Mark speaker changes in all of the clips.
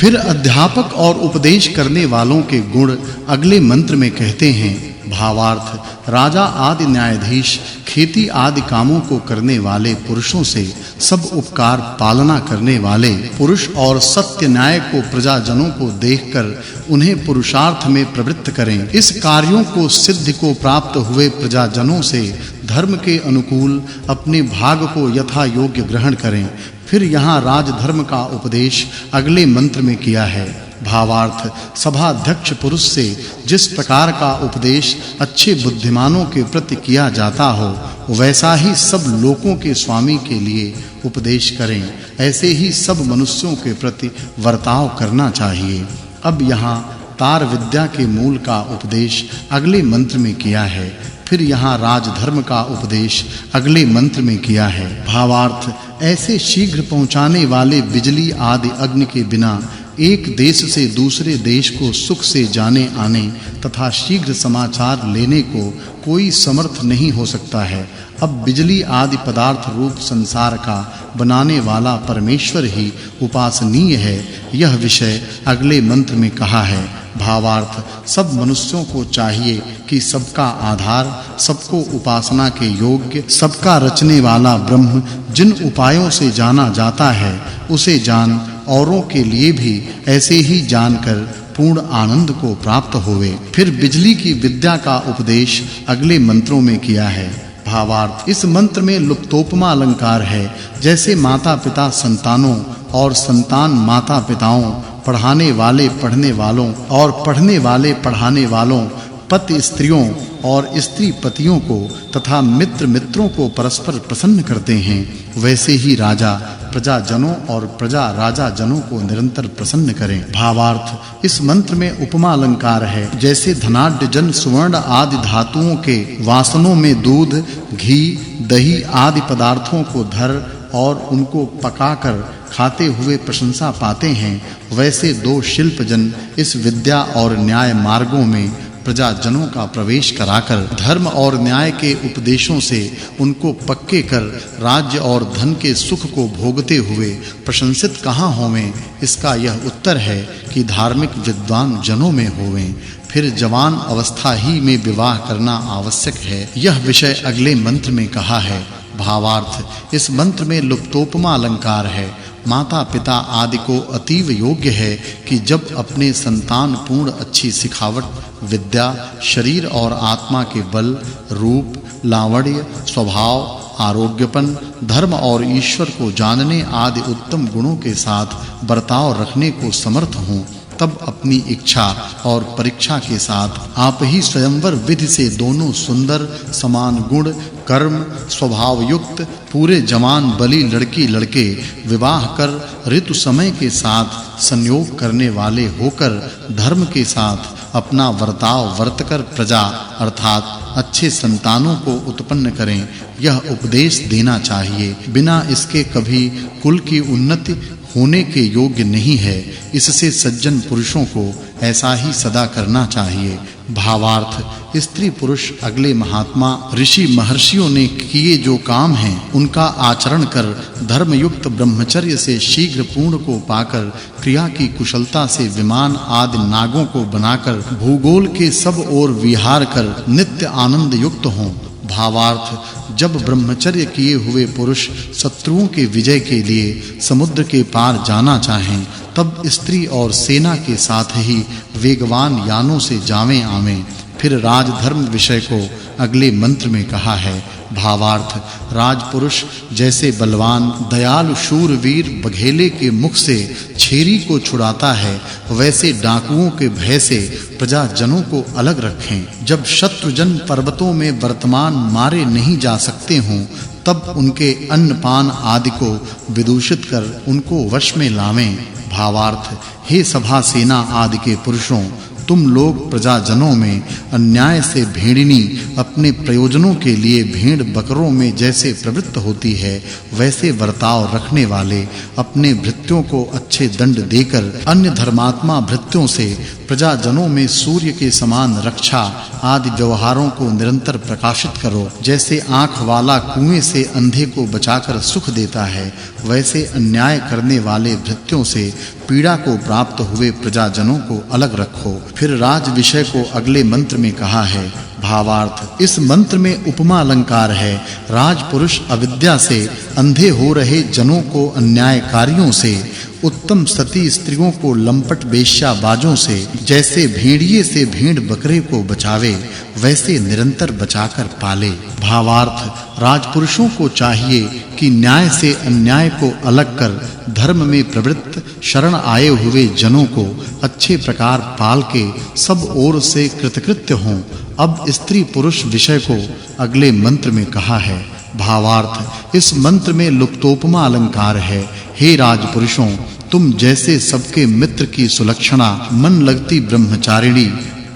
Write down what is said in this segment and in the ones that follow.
Speaker 1: फिर अध्यापक और उपदेश करने वालों के गुण अगले मंत्र में कहते हैं। भावार्थ राजा आदि न्यायाधीश खेती आदि कामों को करने वाले पुरुषों से सब उपकार पालना करने वाले पुरुष और सत्य न्याय को प्रजाजनों को देखकर उन्हें पुरुषार्थ में प्रवृत्त करें। इस कार्यों को सिद्धि को प्राप्त हुए प्रजाजनों से धर्म के अनुकूल अपने भाग को यथा योग्य ग्रहण करें। फिर यहाँ राजधर्म का उपदेश अगले मंत्र में किया है। भावार्थ सभाध्यक्ष पुरुष से जिस प्रकार का उपदेश अच्छे बुद्धिमानों के प्रति किया जाता हो वैसा ही सब लोगों के स्वामी के लिए उपदेश करें। ऐसे ही सब मनुष्यों के प्रति वर्ताव करना चाहिए। अब यहाँ तार विद्या के मूल का उपदेश अगले मंत्र में किया है। फिर यहाँ राजधर्म का उपदेश अगले मंत्र में किया है। भावार्थ ऐसे शीघ्र पहुँचाने वाले बिजली आदि अग्नि के बिना एक देश से दूसरे देश को सुख से जाने आने तथा शीघ्र समाचार लेने को कोई समर्थ नहीं हो सकता है। अब बिजली आदि पदार्थ रूप संसार का बनाने वाला परमेश्वर ही उपासनीय है, यह विषय अगले मंत्र में कहा है। भावार्थ सब मनुष्यों को चाहिए कि सबका आधार, सबको उपासना के योग्य, सबका रचने वाला ब्रह्म जिन उपायों से जाना जाता है उसे जान औरों के लिए भी ऐसे ही जानकर पूर्ण आनंद को प्राप्त होवे। फिर बिजली की विद्या का उपदेश अगले मंत्रों में किया है। भावार्थ इस मंत्र में लुप्तोपमा अलंकार है। जैसे माता-पिता संतानों और संतान माता-पिताओं, पढ़ाने वाले पढ़ने वालों और पढ़ने वाले पढ़ाने वालों, पति स्त्रियों और स्त्री पतियों को तथा मित्र मित्रों को परस्पर प्रसन्न करते हैं, वैसे ही राजा प्रजाजनों और प्रजा राजा जनों को निरंतर प्रसन्न करें। भावार्थ इस मंत्र में उपमा अलंकार है। जैसे धनाढ्य जन सुवर्ण आदि धातुओं के वासनों में दूध, घी, दही आदि पदार्थों को धर और उनको पकाकर खाते हुए प्रशंसा पाते हैं, वैसे दो शिल्प जन इस विद्या और न्याय मार्गों में प्रजाजनों का प्रवेश कराकर धर्म और न्याय के उपदेशों से उनको पक्के कर राज्य और धन के सुख को भोगते हुए प्रशंसित कहाँ होवें, इसका यह उत्तर है कि धार्मिक विद्वान जनों में होवें। फिर जवान अवस्था ही में विवाह करना आवश्यक है, यह विषय अगले मंत्र में कहा है। भावार्थ इस मंत्र में लुप्तोपमा अलंकार है। माता पिता आदि को अतीव योग्य है कि जब अपने संतान पूर्ण अच्छी सिखावट, विद्या, शरीर और आत्मा के बल, रूप, लावण्य, स्वभाव, आरोग्यपन, धर्म और ईश्वर को जानने आदि उत्तम गुणों के साथ बर्ताव रखने को समर्थ हों, तब अपनी इच्छा और परीक्षा के साथ आप ही स्वयंवर विधि से दोनों सुंदर समान गुण, कर्म, स्वभाव युक्त पूरे जवान बली लड़की लड़के विवाह कर ऋतु समय के साथ संयोग करने वाले होकर धर्म के साथ अपना वर्ताव वर्तकर प्रजा अर्थात अच्छे संतानों को उत्पन्न करें, यह उपदेश देना चाहिए। बिना इसके कभी कुल की उन्नति होने के योग्य नहीं है। इससे सज्जन पुरुषों को ऐसा ही सदा करना चाहिए। भावार्थ स्त्री पुरुष अगले महात्मा ऋषि महर्षियों ने किए जो काम हैं उनका आचरण कर धर्मयुक्त ब्रह्मचर्य से शीघ्र पूर्ण को पाकर क्रिया की कुशलता से विमान आदि नागों को बनाकर भूगोल के सब ओर विहार कर नित्य आनंद युक्त हों। भावार्थ जब ब्रह्मचर्य किए हुए पुरुष शत्रुओं के विजय के लिए समुद्र के पार जाना चाहें, तब स्त्री और सेना के साथ ही वेगवान यानों से जावें आवें। फिर राजधर्म विषय को अगले मंत्र में कहा है। भावार्थ राजपुरुष जैसे बलवान, दयालु, शूरवीर बघेले के मुख से छेरी को छुड़ाता है, वैसे डाकुओं के भय से प्रजाजनों को अलग रखें। जब शत्रुजन पर्वतों में वर्तमान मारे नहीं जा सकते हों, तब उनके अन्नपान आदि को विदूषित कर उनको वश में लावें। भावार्थ हे सभा सेना आदि के पुरुषों, तुम लोग प्रजाजनों में अन्याय से भेड़िनी अपने प्रयोजनों के लिए भेड़ बकरों में जैसे प्रवृत्त होती है, वैसे वर्ताव रखने वाले अपने भृत्यों को अच्छे दंड देकर अन्य धर्मात्मा भृत्यों से प्रजाजनों में सूर्य के समान रक्षा आदि व्यवहारों को निरंतर प्रकाशित करो। जैसे आंख वाला कुएं से अंधे को बचाकर सुख देता है, वैसे अन्याय करने वाले भृत्यों से पीड़ा को प्राप्त हुए प्रजाजनों को अलग रखो। फिर राज विषय को अगले मंत्र में कहा है। भावार्थ, इस मंत्र में उपमा अलंकार है। राजपुरुष अविद्या से अंधे हो रहे जनों को अन्यायकारियों से, उत्तम सती स्त्रियों को लंपट वेश्याबाजों से जैसे भेड़िए से भेड़ बकरे को बचावे, वैसे निरंतर बचाकर पाले। भावार्थ, राजपुरुषों को चाहिए कि न्याय से अन्याय को अलग कर धर्म में प्रवृत्त शरण आए हुए जनों को अच्छे प्रकार पाल के सब ओर से कृतकृत्य हों। अब स्त्री पुरुष विषय को अगले मंत्र में कहा है। भावार्थ, इस मंत्र में लुप्तोपमा अलंकार है। हे राजपुरुषों, तुम जैसे सबके मित्र की सुलक्षणा, मन लगती ब्रह्मचारिणी,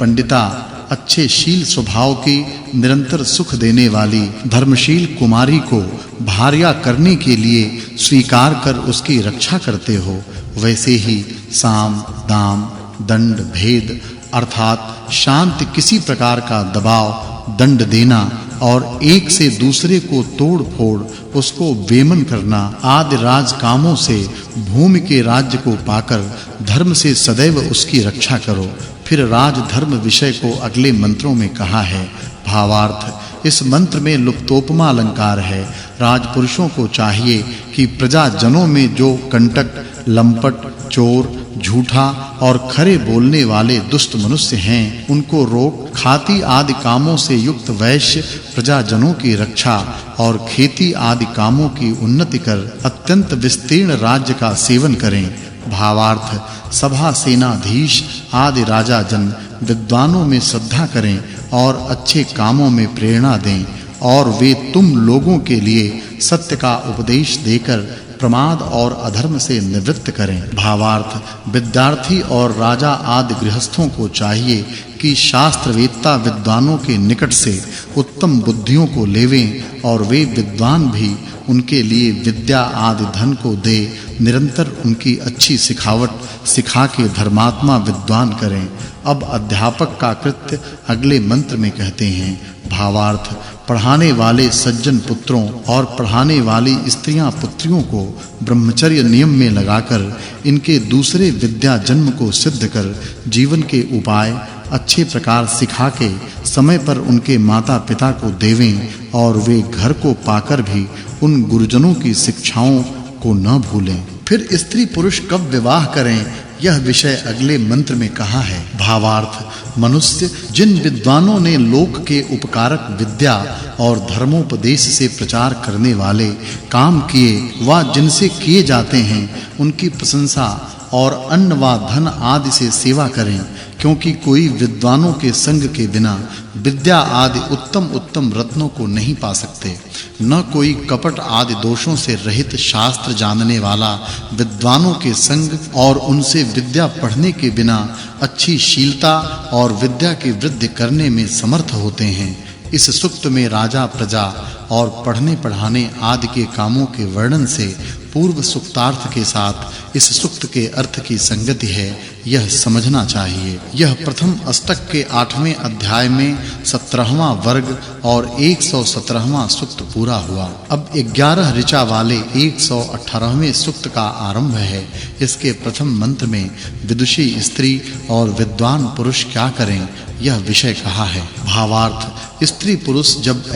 Speaker 1: पंडिता, अच्छे शील स्वभाव की, निरंतर सुख देने वाली धर्मशील कुमारी को भार्या करने के लिए स्वीकार कर उसकी रक्षा करते हो, वैसे ही साम, दाम, दंड, भेद अर्थात शांति किसी प्रकार का दबाव, दंड देना और एक से दूसरे को तोड़-फोड़ उसको बेमन करना आदि राजकामों से भूमि के राज्य को पाकर धर्म से सदैव उसकी रक्षा करो। फिर राजधर्म विषय को अगले मंत्रों में कहा है। भावार्थ, इस मंत्र में लुप्तोपमा अलंकार है। राजपुरुषों को चाहिए कि प्रजाजनों में जो कंटक, लंपट, चोर, झूठा और खरे बोलने वाले दुष्ट मनुष्य हैं, उनको रोक खाती आदि कामों से युक्त वैश्य प्रजाजनों की रक्षा और खेती आदि कामों की उन्नति कर अत्यंत विस्तीर्ण राज्य का सेवन करें। भावार्थ, सभा सेनाधीश आदि राजा जन विद्वानों में श्रद्धा करें और अच्छे कामों में प्रेरणा दें और वे तुम लोगों के लिए सत्य का उपदेश देकर प्रमाद और अधर्म से निवृत्त करें। भावार्थ, विद्यार्थी और राजा आदि गृहस्थों को चाहिए कि शास्त्रवेत्ता विद्वानों के निकट से उत्तम बुद्धियों को लेवें और वे विद्वान भी उनके लिए विद्या आदि धन को दे निरंतर उनकी अच्छी सिखावट सिखा के धर्मात्मा विद्वान करें। अब अध्यापक का कृत्य अगले मंत्र में कहते हैं। भावार्थ, पढ़ाने वाले सज्जन पुत्रों और पढ़ाने वाली स्त्रियां पुत्रियों को ब्रह्मचर्य नियम में लगाकर इनके दूसरे विद्या जन्म को सिद्ध कर जीवन के उपाय अच्छे प्रकार सिखा के समय पर उनके माता-पिता को देवें और वे घर को पाकर भी उन गुरुजनों की शिक्षाओं को न भूलें। फिर स्त्री पुरुष कब विवाह करें, यह विषय अगले मंत्र में कहा है। भावार्थ, मनुष्य जिन विद्वानों ने लोक के उपकारक विद्या और धर्मोपदेश से प्रचार करने वाले काम किए व जिनसे किए जाते हैं, उनकी प्रशंसा और अन्न व धन आदि से सेवा करें, क्योंकि कोई विद्वानों के संग के बिना विद्या आदि उत्तम रत्नों को नहीं पा सकते। न कोई कपट आदि दोषों से रहित शास्त्र जानने वाला विद्वानों के संग और उनसे विद्या पढ़ने के बिना अच्छी शीलता और विद्या की वृद्धि करने में समर्थ होते हैं। इस सूक्त में राजा, प्रजा और पढ़ने पढ़ाने आदि के कामों के वर्णन से पूर्व सूक्तार्थ के साथ इस सूक्त के अर्थ की संगति है, यह समझना चाहिए। यह प्रथम अष्टक के 8वें अध्याय में 17वां वर्ग और 117वां सूक्त पूरा हुआ। अब 11 ऋचा वाले 118वें सूक्त का आरंभ है। इसके प्रथम मंत्र में विदुषी स्त्री और विद्वान पुरुष क्या करें, यह विषय कहा है। भावार्थ, स्त्री पुरुष जब